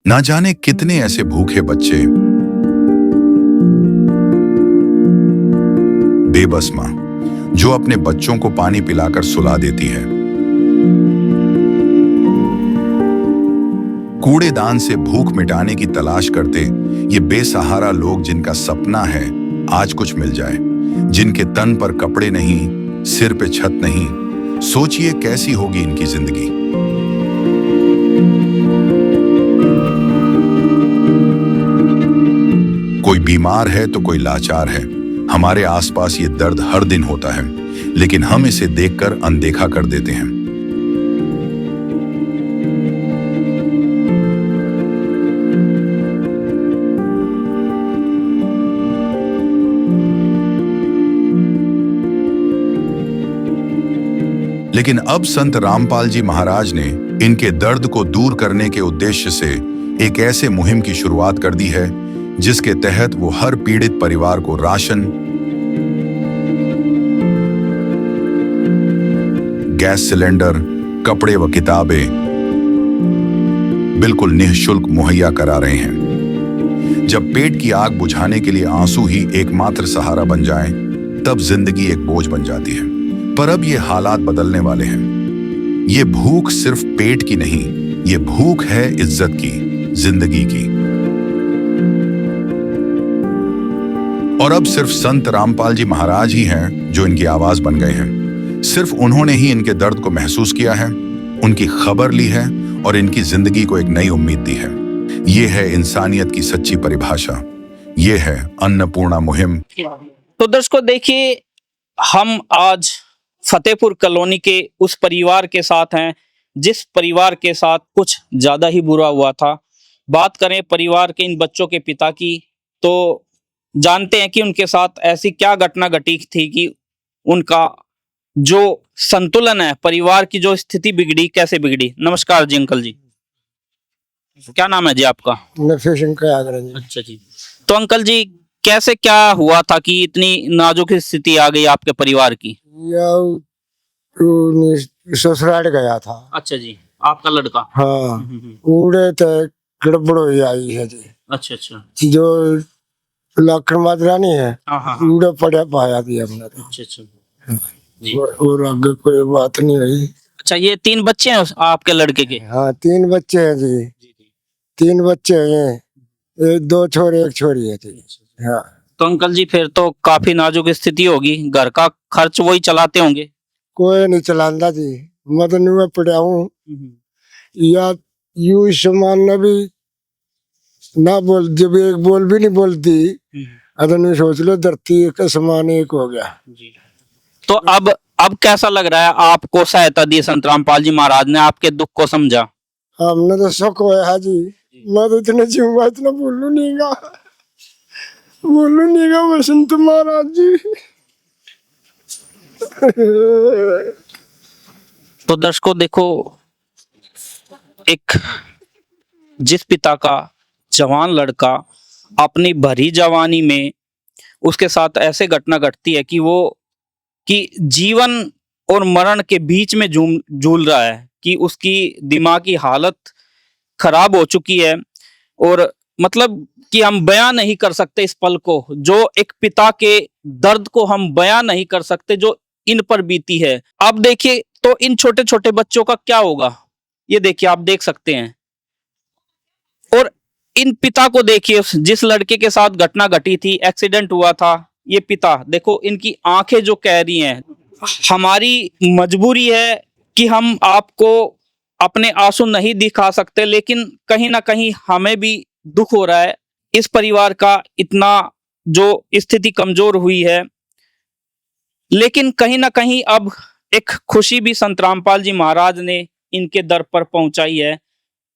ना जाने कितने ऐसे भूखे बच्चे, बेबस मां जो अपने बच्चों को पानी पिलाकर सुला देती है। कूड़ेदान से भूख मिटाने की तलाश करते ये बेसहारा लोग जिनका सपना है आज कुछ मिल जाए, जिनके तन पर कपड़े नहीं, सिर पे छत नहीं, सोचिए कैसी होगी इनकी जिंदगी। कोई बीमार है तो कोई लाचार है। हमारे आसपास ये दर्द हर दिन होता है, लेकिन हम इसे देखकर अनदेखा कर देते हैं। लेकिन अब संत रामपाल जी महाराज ने इनके दर्द को दूर करने के उद्देश्य से एक ऐसे मुहिम की शुरुआत कर दी है जिसके तहत वो हर पीड़ित परिवार को राशन, गैस सिलेंडर, कपड़े व किताबें बिल्कुल निःशुल्क मुहैया करा रहे हैं। जब पेट की आग बुझाने के लिए आंसू ही एकमात्र सहारा बन जाएं, तब जिंदगी एक बोझ बन जाती है। पर अब ये हालात बदलने वाले हैं। ये भूख सिर्फ पेट की नहीं, ये भूख है इज्जत की, जिंदगी की। और अब सिर्फ संत रामपाल जी महाराज ही हैं जो इनकी आवाज बन गए हैं। सिर्फ उन्होंने ही इनके दर्द को महसूस किया है, उनकी खबर ली है और इनकी जिंदगी को एक नई उम्मीद दी है। ये है इंसानियत की सच्ची परिभाषा। ये है अन्नपूर्णा मुहिम। तो दर्शकों देखिए, हम आज फतेहपुर कॉलोनी के उस परिवार के साथ हैं जिस परिवार के साथ कुछ ज्यादा ही बुरा हुआ था। बात करें परिवार के इन बच्चों के पिता की, तो जानते हैं कि उनके साथ ऐसी क्या घटना घटी थी कि उनका जो संतुलन है, परिवार की जो स्थिति बिगड़ी, कैसे बिगड़ी। नमस्कार जी अंकल जी, क्या नाम है जी आपका? अच्छा जी। तो अंकल जी कैसे क्या हुआ था कि इतनी नाजुक स्थिति आ गई आपके परिवार की? ससुराल गया था। अच्छा जी, आपका लड़का? हाँ, उड़े थे, गड़बड़ हो आई है जी। अच्छा अच्छा। जो लखन माजरानी है, हाँ हाँ। उड़े पड़े पाया दिया हमने तो। अच्छा अच्छा जी। और आगे कोई बात नहीं हुई। अच्छा, ये 3 बच्चे हैं आपके लड़के के? हाँ, 3 बच्चे हैं जी। 3 बच्चे हैं, 2 छोरे 1 छोरी है जी। हाँ। तो अंकल जी फिर तो काफी नाजुक स्थिति होगी, घर का खर्च वही चलाते होंगे? कोई नहीं चलांदा जी, मैं तो नुए पड़ा हूँ। या यू समान न भी ना बोल, जब एक बोल भी नहीं बोलती, अगर सोच लो धरती का समान एक हो गया जी। तो अब कैसा लग रहा है आपको? सहायता दी संत रामपाल जी महाराज ने, आपके दुख को समझा? हमने तो शक होया जी। मैं तो इतने जीवा इतना बोलू नहीं गा वसंत महाराज जी। तो दर्शकों देखो, एक जिस पिता का जवान लड़का अपनी भरी जवानी में उसके साथ ऐसे घटना घटती है कि वो कि जीवन और मरण के बीच में झूल रहा है, कि उसकी दिमागी हालत खराब हो चुकी है, और मतलब कि हम बयां नहीं कर सकते इस पल को, जो एक पिता के दर्द को हम बयां नहीं कर सकते जो इन पर बीती है। अब देखिए तो इन छोटे छोटे बच्चों का क्या होगा, ये देखिए, आप देख सकते हैं। और इन पिता को देखिए, जिस लड़के के साथ घटना घटी थी, एक्सीडेंट हुआ था, ये पिता देखो, इनकी आंखें जो कह रही हैं। हमारी मजबूरी है कि हम आपको अपने आंसू नहीं दिखा सकते, लेकिन कहीं ना कहीं हमें भी दुख हो रहा है इस परिवार का, इतना जो स्थिति कमजोर हुई है। लेकिन कहीं ना कहीं अब एक खुशी भी संत रामपाल जी महाराज ने इनके दर पर पहुंचाई है,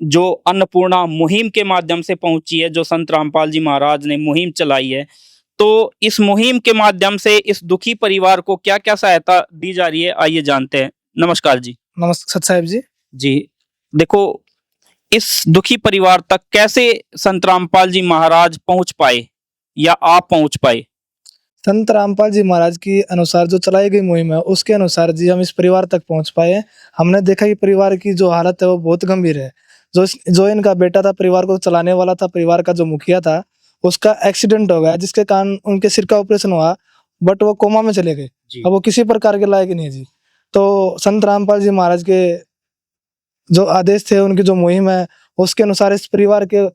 जो अन्नपूर्णा मुहिम के माध्यम से पहुंची है, जो संत रामपाल जी महाराज ने मुहिम चलाई है। तो इस मुहिम के माध्यम से इस दुखी परिवार को क्या क्या सहायता दी जा रही है, आइए जानते हैं। नमस्कार जी। नमस्कार सत साहिब जी। जी देखो, इस दुखी परिवार तक कैसे संत रामपाल जी महाराज पहुंच पाए या आप पहुंच पाए? संत रामपाल जी महाराज की अनुसार जो चलाई गई मुहिम है, उसके अनुसार जी हम इस परिवार तक पहुंच पाए हैं। हमने देखा कि परिवार की जो हालत है वो बहुत गंभीर है। जो इनका बेटा था, परिवार को चलाने वाला था, परिवार का जो मुखिया था, उसका एक्सीडेंट हो गया, जिसके कारण उनके सिर का ऑपरेशन हुआ, बट वो कोमा में चले गए। अब वो किसी प्रकार के लायक नहीं है जी। तो संत रामपाल जी महाराज के जो आदेश थे, उनकी जो मुहिम है, उसके अनुसार इस परिवार के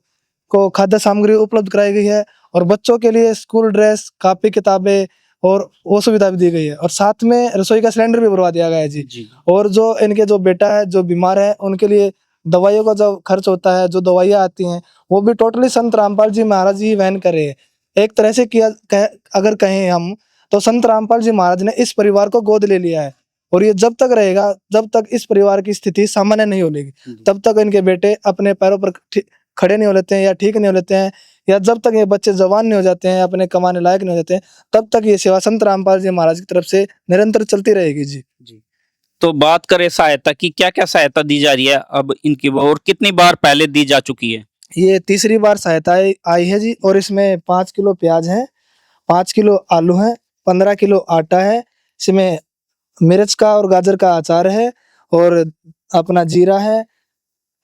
को खाद्य सामग्री उपलब्ध कराई गई है, और बच्चों के लिए स्कूल ड्रेस, कापी किताबें और वो सुविधा भी दी गई है, और साथ में रसोई का सिलेंडर भी भरवा दिया गया है जी। और जो इनके जो बेटा है, जो बीमार है, उनके लिए दवाइयों का जो खर्च होता है, जो दवाइयाँ आती हैं, वो भी टोटली संत रामपाल जी महाराज जी वहन कर रहे हैं। एक तरह से अगर कहें हम, तो संत रामपाल जी महाराज ने इस परिवार को गोद ले लिया है, और ये जब तक रहेगा, जब तक इस परिवार की स्थिति सामान्य नहीं होगी, तब तक इनके बेटे अपने पैरों पर खड़े नहीं हो लेते हैं या ठीक नहीं हो लेते हैं, या जब तक ये बच्चे जवान नहीं हो जाते हैं, अपने कमाने लायक नहीं हो जाते हैं, तब तक ये सेवा संत रामपाल जी महाराज की तरफ से निरंतर चलती रहेगी जी। तो बात करें सहायता की, क्या क्या सहायता दी जा रही है अब इनकी, और कितनी बार पहले दी जा चुकी है? ये तीसरी बार सहायता आई है जी, और इसमें 5 किलो प्याज है, 5 किलो आलू है, 15 किलो आटा है, इसमें मिर्च का और गाजर का अचार है, और अपना जीरा है,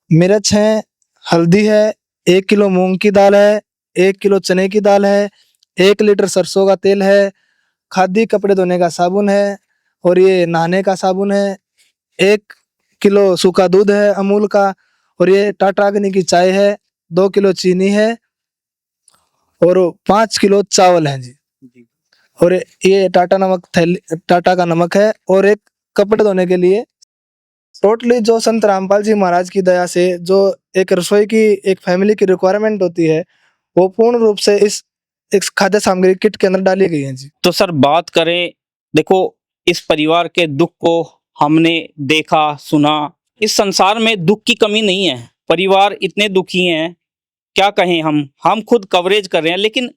मिर्च है, हल्दी है, 1 किलो मूंग की दाल है, 1 किलो चने की दाल है, 1 लीटर सरसों का तेल है, खादी कपड़े धोने का साबुन है, और ये नहाने का साबुन है, 1 किलो सूखा दूध है अमूल का, और ये टाटा अग्नि की चाय है, 2 किलो चीनी है, और 5 किलो चावल है जी। और ये टाटा का नमक है, और एक कपड़े धोने के लिए। टोटली जो संत रामपाल जी महाराज की दया से जो एक रसोई की, एक फैमिली की रिक्वायरमेंट होती है, वो पूर्ण रूप से इस खाद्य सामग्री किट के अंदर डाली गई है जी। तो सर बात करें, देखो इस परिवार के दुख को हमने देखा सुना, इस संसार में दुख की कमी नहीं है, परिवार इतने दुखी हैं, क्या कहें हम खुद कवरेज कर रहे हैं, लेकिन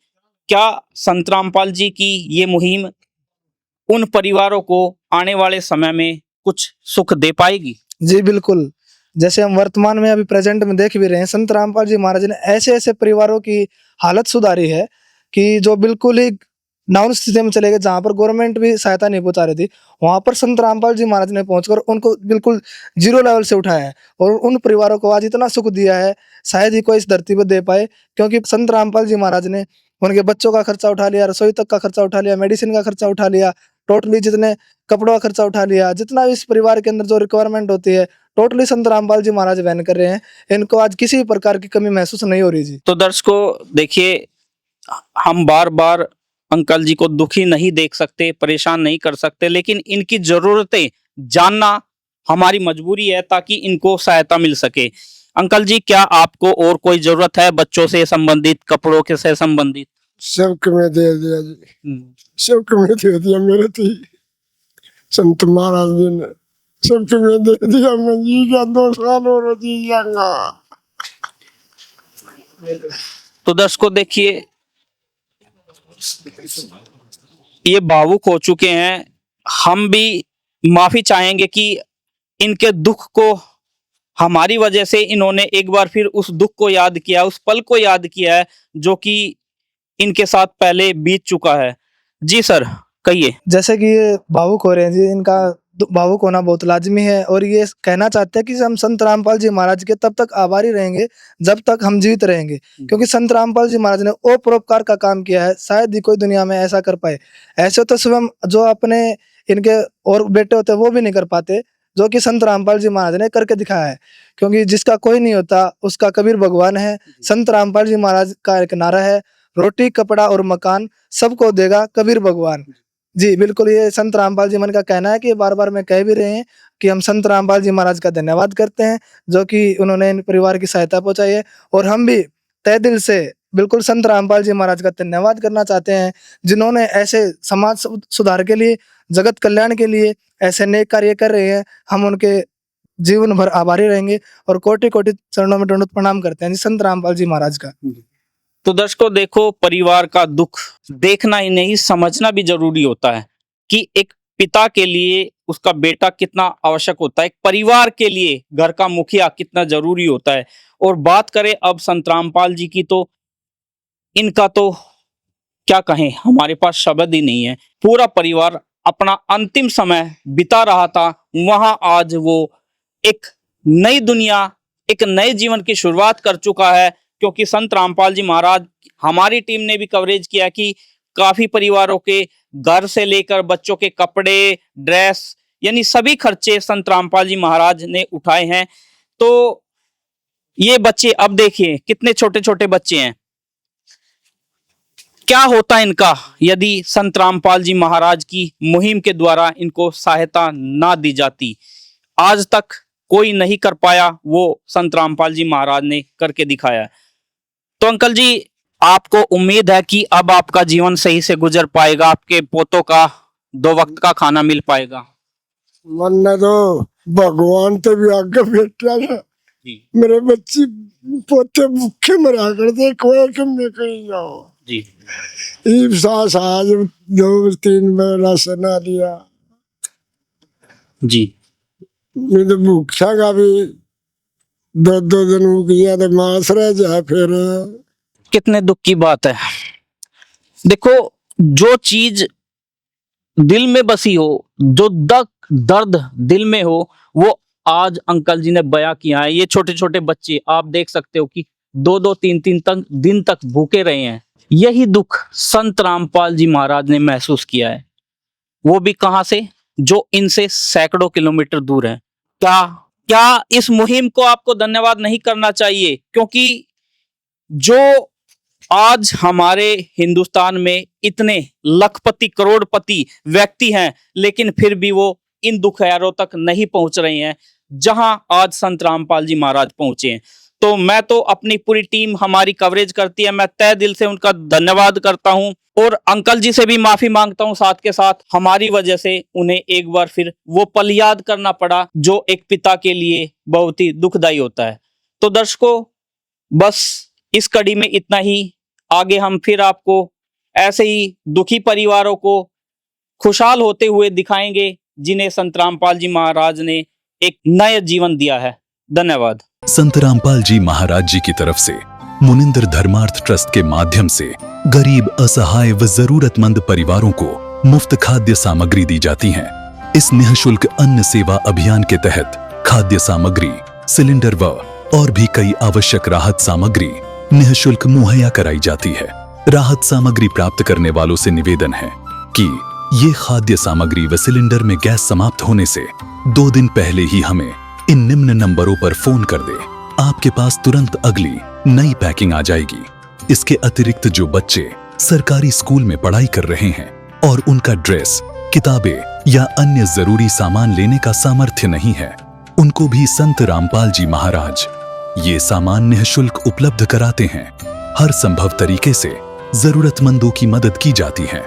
क्या संत रामपाल जी की ये मुहिम उन परिवारों को आने वाले समय में कुछ सुख दे पाएगी? जी बिल्कुल। जैसे हम वर्तमान में अभी प्रेजेंट में देख भी रहे हैं, संत रामपाल जी महाराज ने ऐसे ऐसे परिवारों की हालत सुधारी है कि जो बिल्कुल ही डाउन स्थिति में चले गए, जहाँ पर गवर्नमेंट भी सहायता नहीं पहुंचा रही थी, वहां पर संत रामपाल जी महाराज ने पहुंचकर उनको बिल्कुल जीरो लेवल से उठाया है, और उन परिवारों को आज इतना सुख दिया है, शायद ही कोई इस धरती पर दे पाए। क्योंकि संत रामपाल जी महाराज ने उनके बच्चों का खर्चा उठा लिया, रसोई तक का खर्चा उठा लिया, मेडिसिन का खर्चा उठा लिया, टोटली जितने कपड़ों का खर्चा उठा लिया, जितना भी इस परिवार के अंदर जो रिक्वायरमेंट होती है, टोटली संत रामपाल जी महाराज वहन कर रहे हैं। इनको आज किसी भी प्रकार की कमी महसूस नहीं हो रही जी। तो दर्शकों देखिए, हम बार बार अंकल जी को दुखी नहीं देख सकते, परेशान नहीं कर सकते, लेकिन इनकी जरूरतें जानना हमारी मजबूरी है ताकि इनको सहायता मिल सके। अंकल जी, क्या आपको और कोई जरूरत है बच्चों से संबंधित, कपड़ों के से संबंधित? सबके में दे दिया जी, सबके में दे दिया, मेरे तो संत महाराज जी ने सबके में दे दिया। मैं जी गया 2 साल और जी जाऊंगा। तो दर्शकों देखिए, ये भावुक हो चुके हैं। हम भी माफी चाहेंगे कि इनके दुख को, हमारी वजह से इन्होंने एक बार फिर उस दुख को याद किया, उस पल को याद किया है जो कि इनके साथ पहले बीत चुका है। जी सर कहिए। जैसे कि ये भावुक हो रहे हैं जी, इनका भावुक होना बहुत लाजमी है, और ये कहना चाहते हैं कि हम संत रामपाल जी महाराज के तब तक आभारी रहेंगे जब तक हम जीवित रहेंगे, क्योंकि संत रामपाल जी महाराज ने वो परोपकार का काम किया है, शायद ही कोई दुनिया में ऐसा कर पाए। ऐसे तो स्वयं जो अपने इनके और बेटे होते हैं वो भी नहीं कर पाते, जो कि संत रामपाल जी महाराज ने करके दिखाया है। क्योंकि जिसका कोई नहीं होता उसका कबीर भगवान है। संत रामपाल जी महाराज का एक नारा है, रोटी कपड़ा और मकान सबको देगा कबीर भगवान। जी बिल्कुल, ये संत रामपाल जी मन का कहना है कि बार बार मैं कह भी रहे हैं कि हम संत रामपाल जी महाराज का धन्यवाद करते हैं, जो कि उन्होंने इन परिवार की सहायता पहुंचाई है। और हम भी तहे दिल से बिल्कुल संत रामपाल जी महाराज का धन्यवाद करना चाहते हैं, जिन्होंने ऐसे समाज सुधार के लिए, जगत कल्याण के लिए ऐसे नेक कार्य कर रहे हैं। हम उनके जीवन भर आभारी रहेंगे, और कोटि कोटि चरणों में दंडवत प्रणाम करते हैं जी संत रामपाल जी महाराज का। तो दर्शकों देखो, परिवार का दुख देखना ही नहीं, समझना भी जरूरी होता है कि एक पिता के लिए उसका बेटा कितना आवश्यक होता है, एक परिवार के लिए घर का मुखिया कितना जरूरी होता है। और बात करें अब संत रामपाल जी की, तो इनका तो क्या कहें, हमारे पास शब्द ही नहीं है। पूरा परिवार अपना अंतिम समय बिता रहा था, वहां आज वो एक नई दुनिया, एक नए जीवन की शुरुआत कर चुका है। क्योंकि संत रामपाल जी महाराज, हमारी टीम ने भी कवरेज किया कि काफी परिवारों के घर से लेकर बच्चों के कपड़े, ड्रेस, यानी सभी खर्चे संत रामपाल जी महाराज ने उठाए हैं। तो ये बच्चे, अब देखिए कितने छोटे छोटे बच्चे हैं, क्या होता इनका यदि संत रामपाल जी महाराज की मुहिम के द्वारा इनको सहायता ना दी जाती। आज तक कोई नहीं कर पाया, वो संत रामपाल जी महाराज ने करके दिखाया। तो अंकल जी, आपको उम्मीद है कि अब आपका जीवन सही से गुजर पाएगा, आपके पोतों का 2 वक्त का खाना मिल पाएगा? मन तो भगवान तो भी आगे बैठा था, जी मेरे बच्चे पोते भूखे मरा करते, कोई कम नहीं कहीं जाओ जी ईब सास आज 2-3 बार राशन आ दिया। जी मैं तो भूखा का भी 2 दिन हो गया तो मांस रह जाए फिर। कितने दुख की बात है। देखो, जो चीज दिल में बसी हो, जो दर्द दिल में हो, वो आज अंकल जी ने बयां किया है। ये छोटे छोटे बच्चे आप देख सकते हो कि 2-2, 3-3 दिन तक भूखे रहे हैं। यही दुख संत रामपाल जी महाराज ने महसूस किया है, वो भी कहां से, जो इनसे सैकड़ों किलोमीटर दूर है। क्या इस मुहिम को आपको धन्यवाद नहीं करना चाहिए? क्योंकि जो आज हमारे हिंदुस्तान में इतने लखपति करोड़पति व्यक्ति हैं, लेकिन फिर भी वो इन दुखियारों तक नहीं पहुंच रहे हैं जहां आज संत रामपाल जी महाराज पहुंचे हैं। तो मैं तो अपनी पूरी टीम हमारी कवरेज करती है, मैं तहे दिल से उनका धन्यवाद करता हूं और अंकल जी से भी माफी मांगता हूं। साथ के साथ हमारी वजह से उन्हें एक बार फिर वो पल याद करना पड़ा जो एक पिता के लिए बहुत ही दुखदायी होता है। तो दर्शकों, बस इस कड़ी में इतना ही। आगे हम फिर आपको ऐसे ही दुखी परिवारों को खुशहाल होते हुए दिखाएंगे जिन्हें संत रामपाल जी महाराज ने एक नया जीवन दिया है। धन्यवाद। संत रामपाल जी महाराज जी की तरफ से मुनिंदर धर्मार्थ ट्रस्ट के माध्यम से गरीब, असहाय व जरूरतमंद परिवारों को मुफ्त खाद्य सामग्री दी जाती है। इस निःशुल्क अन्न सेवा अभियान के तहत खाद्य सामग्री, सिलेंडर व और भी कई आवश्यक राहत सामग्री निःशुल्क मुहैया कराई जाती है। राहत सामग्री प्राप्त करने वालों से निवेदन है कि ये खाद्य सामग्री व सिलेंडर में गैस समाप्त होने से 2 दिन पहले ही हमें इन निम्न नंबरों पर फोन कर दे। आपके पास तुरंत अगली नई पैकिंग आ जाएगी। इसके अतिरिक्त जो बच्चे सरकारी स्कूल में पढ़ाई कर रहे हैं और उनका ड्रेस, किताबें या अन्य जरूरी सामान लेने का सामर्थ्य नहीं है, उनको भी संत रामपाल जी महाराज ये सामान निःशुल्क उपलब्ध कराते हैं। हर संभव तरीके से जरूरतमंदों की मदद की जाती है।